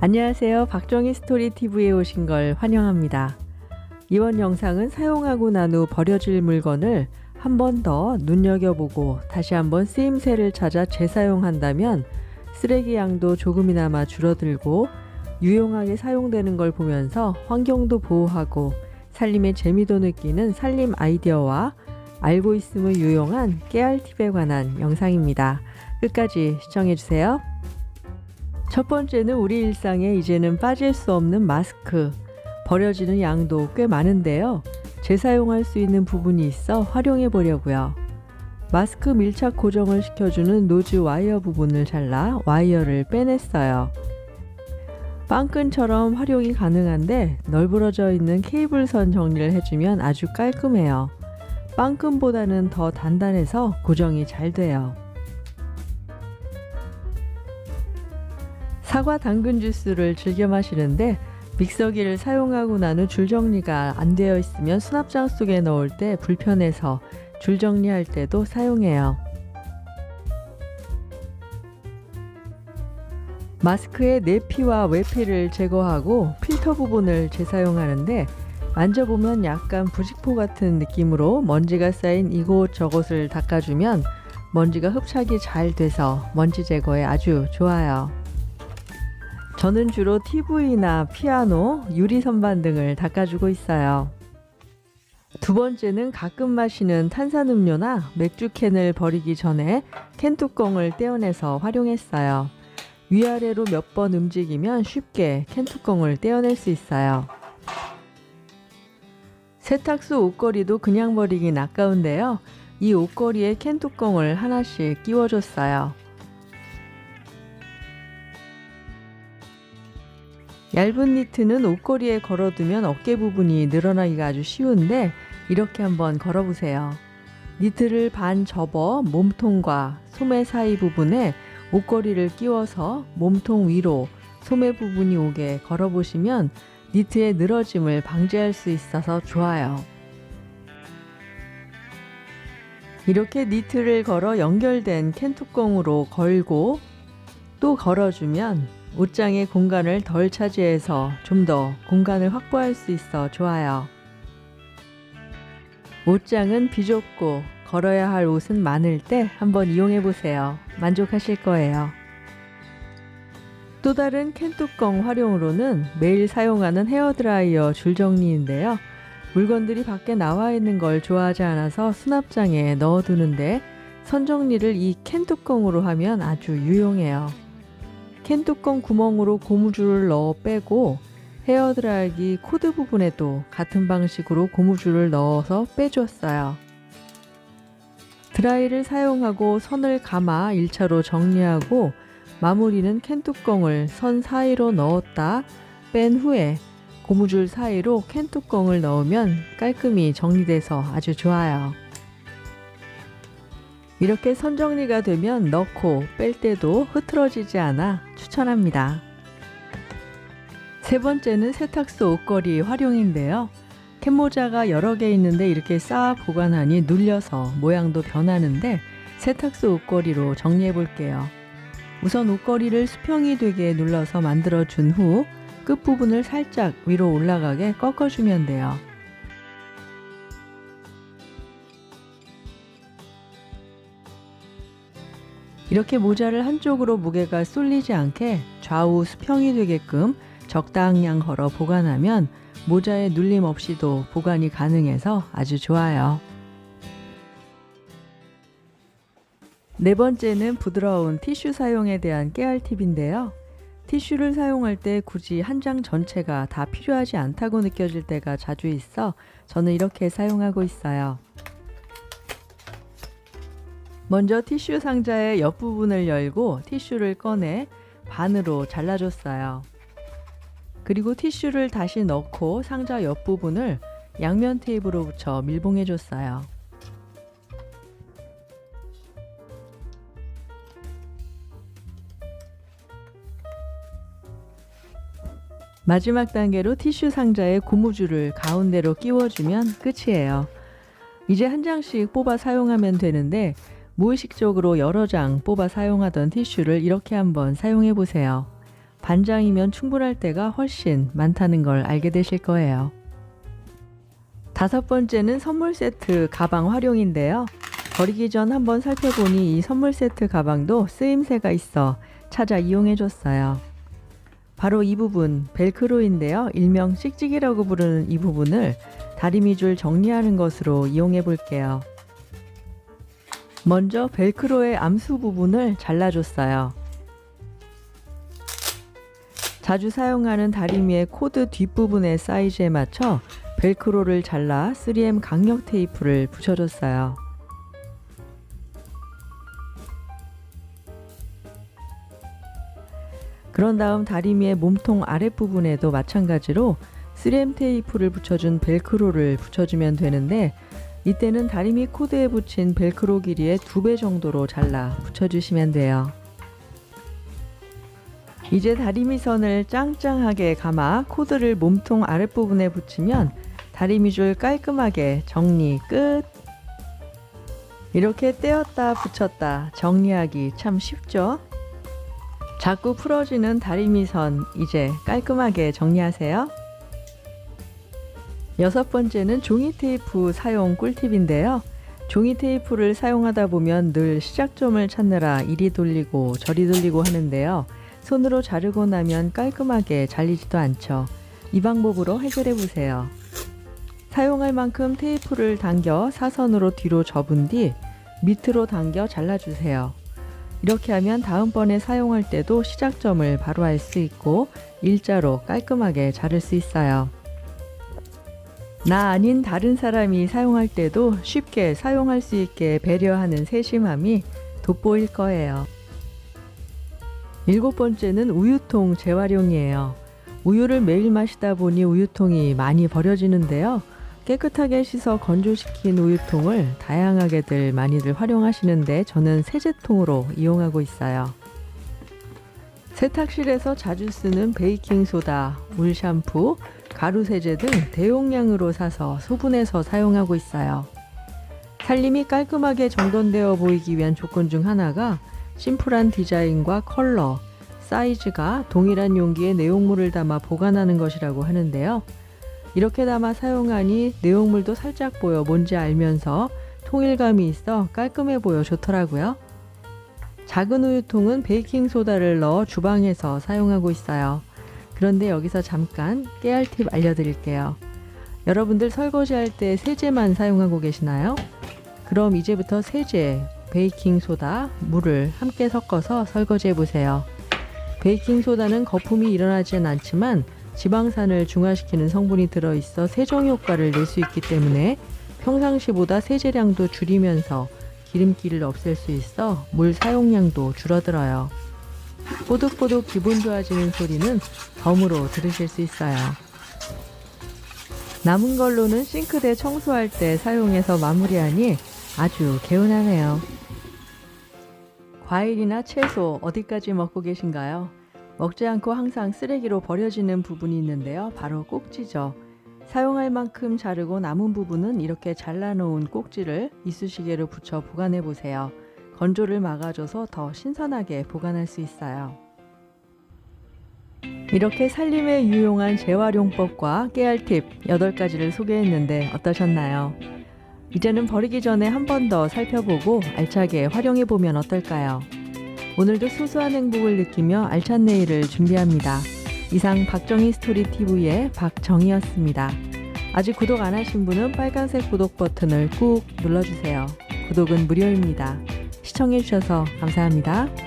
안녕하세요. 박정희 스토리TV에 오신 걸 환영합니다. 이번 영상은 사용하고 난 후 버려질 물건을 한 번 더 눈여겨보고 다시 한번 쓰임새를 찾아 재사용한다면 쓰레기 양도 조금이나마 줄어들고 유용하게 사용되는 걸 보면서 환경도 보호하고 살림의 재미도 느끼는 살림 아이디어와 알고 있으면 유용한 깨알팁에 관한 영상입니다. 끝까지 시청해주세요. 첫 번째는 우리 일상에 이제는 빠질 수 없는 마스크. 버려지는 양도 꽤 많은데요. 재사용할 수 있는 부분이 있어 활용해 보려고요. 마스크 밀착 고정을 시켜주는 노즈 와이어 부분을 잘라 와이어를 빼냈어요. 빵끈처럼 활용이 가능한데 널브러져 있는 케이블선 정리를 해주면 아주 깔끔해요. 빵끈보다는 더 단단해서 고정이 잘 돼요. 사과 당근 주스를 즐겨 마시는데 믹서기를 사용하고 난 후 줄 정리가 안 되어 있으면 수납장 속에 넣을 때 불편해서 줄 정리할 때도 사용해요. 마스크의 내피와 외피를 제거하고 필터 부분을 재사용하는데 만져보면 약간 부직포 같은 느낌으로 먼지가 쌓인 이곳저곳을 닦아주면 먼지가 흡착이 잘 돼서 먼지 제거에 아주 좋아요. 저는 주로 TV나 피아노, 유리 선반 등을 닦아주고 있어요. 두 번째는 가끔 마시는 탄산음료나 맥주 캔을 버리기 전에 캔 뚜껑을 떼어내서 활용했어요. 위아래로 몇 번 움직이면 쉽게 캔 뚜껑을 떼어낼 수 있어요. 세탁소 옷걸이도 그냥 버리긴 아까운데요. 이 옷걸이에 캔 뚜껑을 하나씩 끼워줬어요. 얇은 니트는 옷걸이에 걸어두면 어깨 부분이 늘어나기가 아주 쉬운데 이렇게 한번 걸어보세요. 니트를 반 접어 몸통과 소매 사이 부분에 옷걸이를 끼워서 몸통 위로 소매 부분이 오게 걸어보시면 니트의 늘어짐을 방지할 수 있어서 좋아요. 이렇게 니트를 걸어 연결된 캔 뚜껑으로 걸고 또 걸어주면 옷장의 공간을 덜 차지해서 좀 더 공간을 확보할 수 있어 좋아요. 옷장은 비좁고 걸어야 할 옷은 많을 때 한번 이용해 보세요. 만족하실 거예요. 또 다른 캔뚜껑 활용으로는 매일 사용하는 헤어드라이어 줄 정리인데요. 물건들이 밖에 나와 있는 걸 좋아하지 않아서 수납장에 넣어두는데 선정리를 이 캔뚜껑으로 하면 아주 유용해요. 캔뚜껑 구멍으로 고무줄을 넣어 빼고 헤어드라이기 코드 부분에도 같은 방식으로 고무줄을 넣어서 빼주었어요. 드라이를 사용하고 선을 감아 1차로 정리하고 마무리는 캔뚜껑을 선 사이로 넣었다 뺀 후에 고무줄 사이로 캔뚜껑을 넣으면 깔끔히 정리돼서 아주 좋아요. 이렇게 선 정리가 되면 넣고 뺄 때도 흐트러지지 않아 추천합니다. 세 번째는 세탁소 옷걸이 활용인데요. 캔모자가 여러 개 있는데 이렇게 쌓아 보관하니 눌려서 모양도 변하는데 세탁소 옷걸이로 정리해 볼게요. 우선 옷걸이를 수평이 되게 눌러서 만들어 준 후 끝부분을 살짝 위로 올라가게 꺾어주면 돼요. 이렇게 모자를 한쪽으로 무게가 쏠리지 않게 좌우 수평이 되게끔 적당량 걸어 보관하면 모자에 눌림 없이도 보관이 가능해서 아주 좋아요. 네 번째는 부드러운 티슈 사용에 대한 깨알팁인데요. 티슈를 사용할 때 굳이 한 장 전체가 다 필요하지 않다고 느껴질 때가 자주 있어 저는 이렇게 사용하고 있어요. 먼저 티슈 상자의 옆부분을 열고 티슈를 꺼내 반으로 잘라줬어요. 그리고 티슈를 다시 넣고 상자 옆부분을 양면 테이프로 붙여 밀봉해줬어요. 마지막 단계로 티슈 상자에 고무줄을 가운데로 끼워주면 끝이에요. 이제 한 장씩 뽑아 사용하면 되는데 무의식적으로 여러 장 뽑아 사용하던 티슈를 이렇게 한번 사용해 보세요. 반장이면 충분할 때가 훨씬 많다는 걸 알게 되실 거예요. 5번째는 선물 세트 가방 활용인데요. 버리기 전 한번 살펴보니 이 선물 세트 가방도 쓰임새가 있어 찾아 이용해줬어요. 바로 이 부분 벨크로인데요. 일명 찍찍이라고 부르는 이 부분을 다리미줄 정리하는 것으로 이용해 볼게요. 먼저 벨크로의 암수 부분을 잘라줬어요. 자주 사용하는 다리미의 코드 뒷부분의 사이즈에 맞춰 벨크로를 잘라 3M 강력 테이프를 붙여줬어요. 그런 다음 다리미의 몸통 아랫부분에도 마찬가지로 3M 테이프를 붙여준 벨크로를 붙여주면 되는데, 이때는 다리미 코드에 붙인 벨크로 길이의 2배 정도로 잘라 붙여주시면 돼요. 이제 다리미 선을 짱짱하게 감아 코드를 몸통 아랫부분에 붙이면 다리미줄 깔끔하게 정리 끝! 이렇게 떼었다 붙였다 정리하기 참 쉽죠? 자꾸 풀어지는 다리미선 이제 깔끔하게 정리하세요. 6번째는 종이 테이프 사용 꿀팁인데요. 종이 테이프를 사용하다 보면 늘 시작점을 찾느라 이리 돌리고 저리 돌리고 하는데요. 손으로 자르고 나면 깔끔하게 잘리지도 않죠. 이 방법으로 해결해 보세요. 사용할 만큼 테이프를 당겨 사선으로 뒤로 접은 뒤 밑으로 당겨 잘라주세요. 이렇게 하면 다음번에 사용할 때도 시작점을 바로 알 수 있고 일자로 깔끔하게 자를 수 있어요. 나 아닌 다른 사람이 사용할 때도 쉽게 사용할 수 있게 배려하는 세심함이 돋보일 거예요. 7번째는 우유통 재활용이에요. 우유를 매일 마시다 보니 우유통이 많이 버려지는데요. 깨끗하게 씻어 건조시킨 우유통을 다양하게들 많이들 활용하시는데 저는 세제통으로 이용하고 있어요. 세탁실에서 자주 쓰는 베이킹소다, 물샴푸, 가루세제 등 대용량으로 사서 소분해서 사용하고 있어요. 살림이 깔끔하게 정돈되어 보이기 위한 조건 중 하나가 심플한 디자인과 컬러, 사이즈가 동일한 용기에 내용물을 담아 보관하는 것이라고 하는데요. 이렇게 담아 사용하니 내용물도 살짝 보여 뭔지 알면서 통일감이 있어 깔끔해 보여 좋더라고요. 작은 우유통은 베이킹소다를 넣어 주방에서 사용하고 있어요. 그런데 여기서 잠깐 깨알 팁 알려드릴게요. 여러분들 설거지할 때 세제만 사용하고 계시나요? 그럼 이제부터 세제, 베이킹소다, 물을 함께 섞어서 설거지해 보세요. 베이킹소다는 거품이 일어나지는 않지만 지방산을 중화시키는 성분이 들어있어 세정 효과를 낼 수 있기 때문에 평상시보다 세제량도 줄이면서 기름기를 없앨 수 있어 물 사용량도 줄어들어요. 뽀득뽀득 기분 좋아지는 소리는 덤으로 들으실 수 있어요. 남은 걸로는 싱크대 청소할 때 사용해서 마무리하니 아주 개운하네요. 과일이나 채소 어디까지 먹고 계신가요? 먹지 않고 항상 쓰레기로 버려지는 부분이 있는데요. 바로 꼭지죠. 사용할 만큼 자르고 남은 부분은 이렇게 잘라놓은 꼭지를 이쑤시개로 붙여 보관해 보세요. 건조를 막아줘서 더 신선하게 보관할 수 있어요. 이렇게 살림에 유용한 재활용법과 깨알팁 8가지를 소개했는데 어떠셨나요? 이제는 버리기 전에 한 번 더 살펴보고 알차게 활용해 보면 어떨까요? 오늘도 소소한 행복을 느끼며 알찬 내일을 준비합니다. 이상 박정희 스토리TV의 박정희였습니다. 아직 구독 안 하신 분은 빨간색 구독 버튼을 꾹 눌러주세요. 구독은 무료입니다. 시청해주셔서 감사합니다.